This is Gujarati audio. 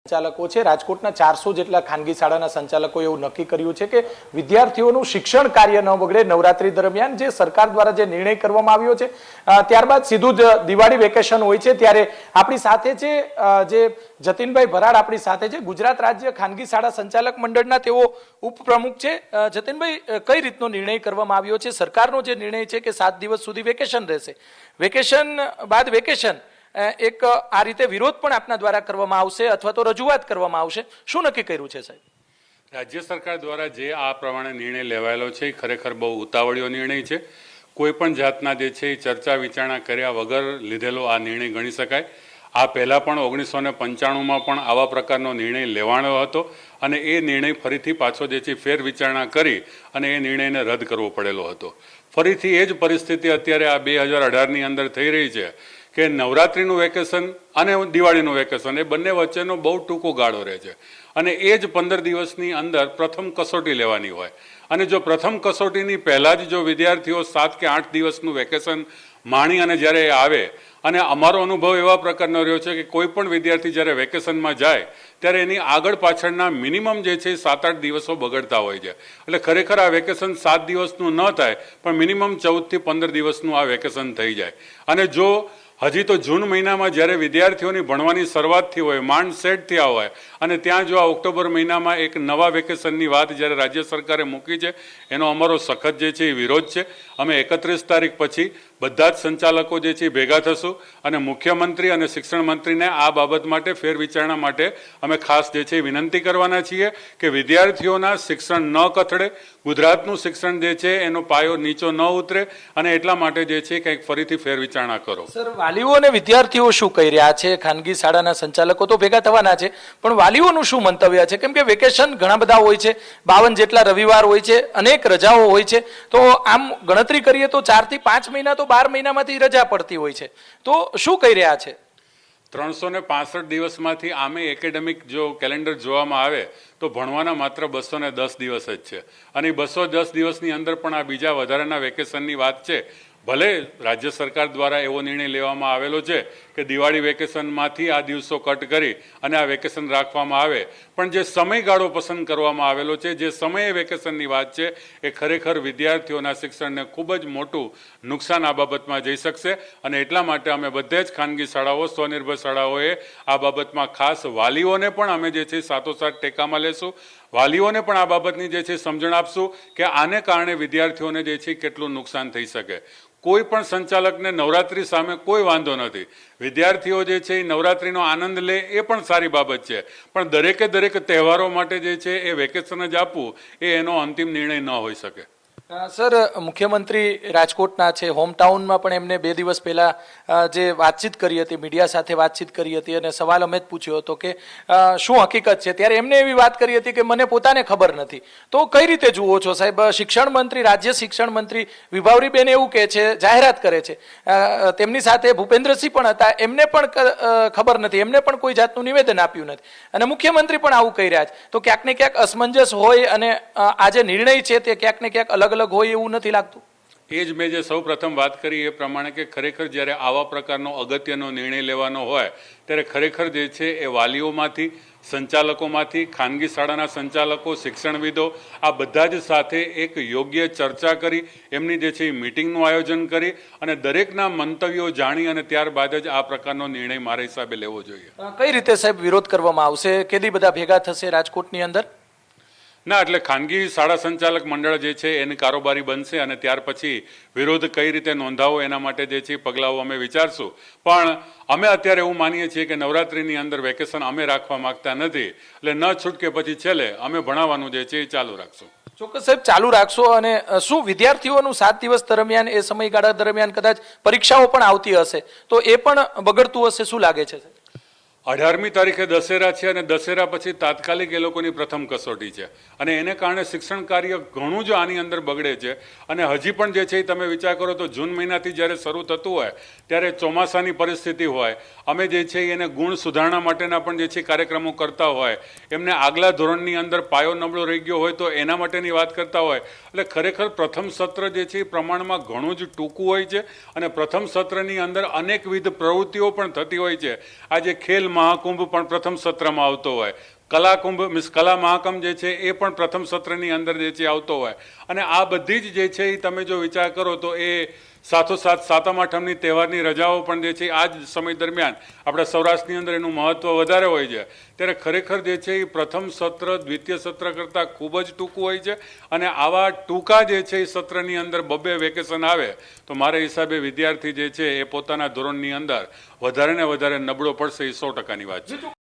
સંચાલકો છે રાજકોટના 400 જેટલા ખાનગી શાળાના સંચાલકો એવું નક્કી કર્યું છે કે વિદ્યાર્થીઓનું શિક્ષણ કાર્ય ન બગડે નવરાત્રી દરમિયાન જે સરકાર દ્વારા જે નિર્ણય કરવામાં આવ્યો છે ત્યારબાદ સીધું જ દિવાળી વેકેશન હોય છે ત્યારે આપણી સાથે છે જે જતીનભાઈ ભરાડ આપણી સાથે છે ગુજરાત રાજ્ય ખાનગી શાળા સંચાલક મંડળના તેઓ ઉપપ્રમુખ છે જતીનભાઈ કઈ રીતનો નિર્ણય કરવામાં આવ્યો છે સરકારનો જે નિર્ણય છે કે 7 દિવસ સુધી વેકેશન રહેશે વેકેશન બાદ વેકેશન એક આ રીતે વિરોધ પણ આપના દ્વારા કરવામાં આવશે અથવા તો રજૂઆત કરવામાં આવશે શું નક્કી કર્યું છે સાહેબ રાજ્ય સરકાર દ્વારા જે આ પ્રમાણે નિર્ણય લેવાયેલો છે એ ખરેખર બહુ ઉતાવળિયો નિર્ણય છે કોઈ પણ જાતના જે છે એ ચર્ચા વિચારણા કર્યા વગર લીધેલો આ નિર્ણય ગણી શકાય આ પહેલાં પણ 1995માં પણ આવા પ્રકારનો નિર્ણય લેવાનો હતો અને એ નિર્ણય ફરીથી પાછો જે છે ફેર વિચારણા કરી અને એ નિર્ણયને રદ કરવો પડેલો હતો ફરીથી એ જ પરિસ્થિતિ અત્યારે આ 2018ની અંદર થઈ રહી છે કે નવરાત્રિનું વેકેશન અને દિવાળીનું વેકેશન એ બંને વચ્ચેનો બહુ ટૂંકો ગાળો રહે છે અને એ જ 15 દિવસની અંદર પ્રથમ કસોટી લેવાની હોય અને જો પ્રથમ કસોટીની પહેલાં જ જો વિદ્યાર્થીઓ 7 કે 8 દિવસનું વેકેશન માણી અને જ્યારે એ આવે અને અમારો અનુભવ એવા પ્રકારનો રહ્યો છે કે કોઈ પણ વિદ્યાર્થી જ્યારે વેકેશનમાં જાય ત્યારે એની આગળ પાછળના મિનિમમ જે છે 7-8 દિવસો બગડતા હોય છે એટલે ખરેખર આ વેકેશન 7 દિવસનું ન થાય પણ મિનિમમ 14 થી 15 દિવસનું આ વેકેશન થઈ જાય અને જો હજી તો જૂન મહિનામાં જ્યારે વિદ્યાર્થીઓની ભણવાની શરૂઆતથી હોય માંડ સેટ થયા હોય અને ત્યાં જો આ ઓક્ટોબર મહિનામાં એક નવા વેકેશનની વાત જ્યારે રાજ્ય સરકારે મૂકી છે એનો અમારો સખત જે છે એ વિરોધ છે અમે 31 તારીખ પછી બધા જ સંચાલકો જે છે ભેગા થશું અને મુખ્યમંત્રી અને શિક્ષણ મંત્રીને આ બાબત માટે ફેર વિચારણા માટે અમે ખાસ જે છે વિનંતી કરવાના છીએ કે વિદ્યાર્થીઓના શિક્ષણ ન કથળે ગુજરાતનું શિક્ષણ જે છે એનો પાયો નીચો ન ઉતરે અને એટલા માટે જે છે કંઈક ફરીથી ફેર વિચારણા કરો સર વાલીઓ અને વિદ્યાર્થીઓ શું કહી રહ્યા છે ખાનગી શાળાના સંચાલકો તો ભેગા થવાના છે પણ વાલીઓનું શું મંતવ્ય છે કેમ કે વેકેશન ઘણા બધા હોય છે 52 જેટલા રવિવાર હોય છે અનેક રજાઓ હોય છે તો આમ ગણતરી કરીએ તો 4 થી 5 મહિના તો 12 મહિનામાંથી રજા પડતી હોય છે તો શું કહી રહ્યા છે 365 દિવસમાંથી આમે એકેડેમિક જો કેલેન્ડર જોવામાં આવે તો ભણવાના માત્ર 210 દિવસ જ છે અને 210 દિવસની અંદર પણ આ બીજા વધારાના વેકેશનની વાત છે ભલે રાજ્ય સરકાર દ્વારા એવો નિર્ણય લેવામાં આવેલો છે કે દિવાળી વેકેશનમાંથી આ દિવસો કટ કરી અને આ વેકેશન રાખવામાં આવે પણ જે સમયગાળો પસંદ કરવામાં આવેલો છે જે સમયે વેકેશનની વાત છે એ ખરેખર વિદ્યાર્થીઓના શિક્ષણને ખૂબ જ મોટું નુકસાન આ બાબતમાં જઈ શકશે અને એટલા માટે અમે બધે જ ખાનગી શાળાઓ સ્વનિર્ભર શાળાઓએ આ બાબતમાં ખાસ વાલીઓને પણ અમે જે છે સાથોસાથ ટેકામાં લેશું વાલીઓને પણ આ બાબતની જે છે સમજણ આપશું કે આને કારણે વિદ્યાર્થીઓને જે છે કેટલું નુકસાન થઈ શકે કોઈ પણ સંચાલકને નવરાત્રી સામે કોઈ વાંધો નથી વિદ્યાર્થીઓ જે છે એ નવરાત્રીનો આનંદ લે એ પણ સારી બાબત છે પણ દરેક તહેવારો માટે જે છે એ વેકેશન જ આપવું એ એનો અંતિમ નિર્ણય ન હોઈ શકે સર મુખ્યમંત્રી રાજકોટના છે હોમટાઉનમાં પણ એમને 2 દિવસ પહેલા જે વાતચીત કરી હતી મીડિયા સાથે વાતચીત કરી હતી અને સવાલ અમે જ પૂછ્યો હતો કે શું હકીકત છે ત્યારે એમને એવી વાત કરી હતી કે મને પોતાને ખબર નથી તો કઈ રીતે જુઓ છો સાહેબ શિક્ષણ મંત્રી રાજ્ય શિક્ષણ મંત્રી વિભાવરીબેન એવું કહે છે જાહેરાત કરે છે તેમની સાથે ભૂપેન્દ્રસિંહ પણ હતા એમને પણ ખબર નથી એમને પણ કોઈ જાતનું નિવેદન આપ્યું નથી અને મુખ્યમંત્રી પણ આવું કહી રહ્યા છે તો ક્યાંક ને ક્યાંક અસમંજસ હોય અને આ જે નિર્ણય છે તે ક્યાંક ને ક્યાંક અલગ હોય એવું નથી લાગતું એ જ મેં જે સૌ પ્રથમ વાત કરી એ પ્રમાણે કે ખરેખર જ્યારે આવા પ્રકારનો અગત્યનો નિર્ણય લેવાનો હોય ત્યારે ખરેખર જે છે એ વાલીઓમાંથી સંચાલકોમાંથી ખાનગી શાળાના સંચાલકો શિક્ષણવિદો આ બધા જ સાથે એક યોગ્ય ચર્ચા કરી એમની જે છે એ મિટિંગનું આયોજન કરી અને દરેકના મંતવ્યો જાણી અને ત્યારબાદ જ આ પ્રકારનો નિર્ણય મારા હિસાબે લેવો જોઈએ કઈ રીતે સાહેબ વિરોધ કરવામાં આવશે કેદી બધા ભેગા થશે રાજકોટની અંદર ના એટલે ખાનગી શાળા સંચાલક મંડળ જે છે એની કારોબારી બનશે અને ત્યાર પછી વિરોધ કઈ રીતે નોંધાવો એના માટે જે છે પગલાઓ અમે વિચારશું પણ અમે અત્યારે એવું માનીએ છીએ કે નવરાત્રિની અંદર વેકેશન અમે રાખવા માંગતા નથી એટલે ન છૂટકે પછી છેલ્લે અમે ભણાવવાનું જે છે એ ચાલુ રાખશું ચોક્કસ સાહેબ ચાલુ રાખશો અને શું વિદ્યાર્થીઓનું 7 દિવસ દરમિયાન એ સમયગાળા દરમિયાન કદાચ પરીક્ષાઓ પણ આવતી હશે તો એ પણ બગડતું હશે શું લાગે છે 18મી તારીખે દશેરા છે અને દશેરા પછી તાત્કાલિક એ લોકોની પ્રથમ કસોટી છે અને એને કારણે શિક્ષણ કાર્ય ઘણું જ આની અંદર બગડે છે અને હજી પણ જે છે એ તમે વિચાર કરો તો જૂન મહિનાથી જ્યારે શરૂ થતું હોય ત્યારે ચોમાસાની પરિસ્થિતિ હોય અમે જે છે એને ગુણ સુધારણા માટેના પણ જે છે કાર્યક્રમો કરતા હોય એમને આગલા ધોરણની અંદર પાયો નબળો રહી ગયો હોય તો એના માટેની વાત કરતા હોય એટલે ખરેખર પ્રથમ સત્ર જે છે એ પ્રમાણમાં ઘણું જ ટૂંકું હોય છે અને પ્રથમ સત્રની અંદર અનેકવિધ પ્રવૃત્તિઓ પણ થતી હોય છે આજે ખેલ મહાકુંભ પણ પ્રથમ સત્રમાં આવતો હોય, કલાકુંભ મીન્સ કલા મહાકુંભ જે છે એ પણ પ્રથમ સત્રની અંદર જે છે આવતો હોય, અને આ બધી જ જે છે એ તમે જો વિચાર કરો તો એ સાથોસાથ સાતમ આઠમની તહેવારની રજાઓ પણ જે છે આ જ સમય દરમિયાન આપણા સૌરાષ્ટ્રની અંદર એનું મહત્ત્વ વધારે હોય છે. ત્યારે ખરેખર જે છે એ પ્રથમ સત્ર દ્વિતીય સત્ર કરતાં ખૂબ જ ટૂંકું હોય છે, અને આવા ટૂંકા જે છે એ સત્રની અંદર બબ્બે વેકેશન આવે તો મારા હિસાબે વિદ્યાર્થી જે છે એ પોતાના ધોરણની અંદર વધારે ને વધારે નબળો પડશે, એ 100%ની વાત છે.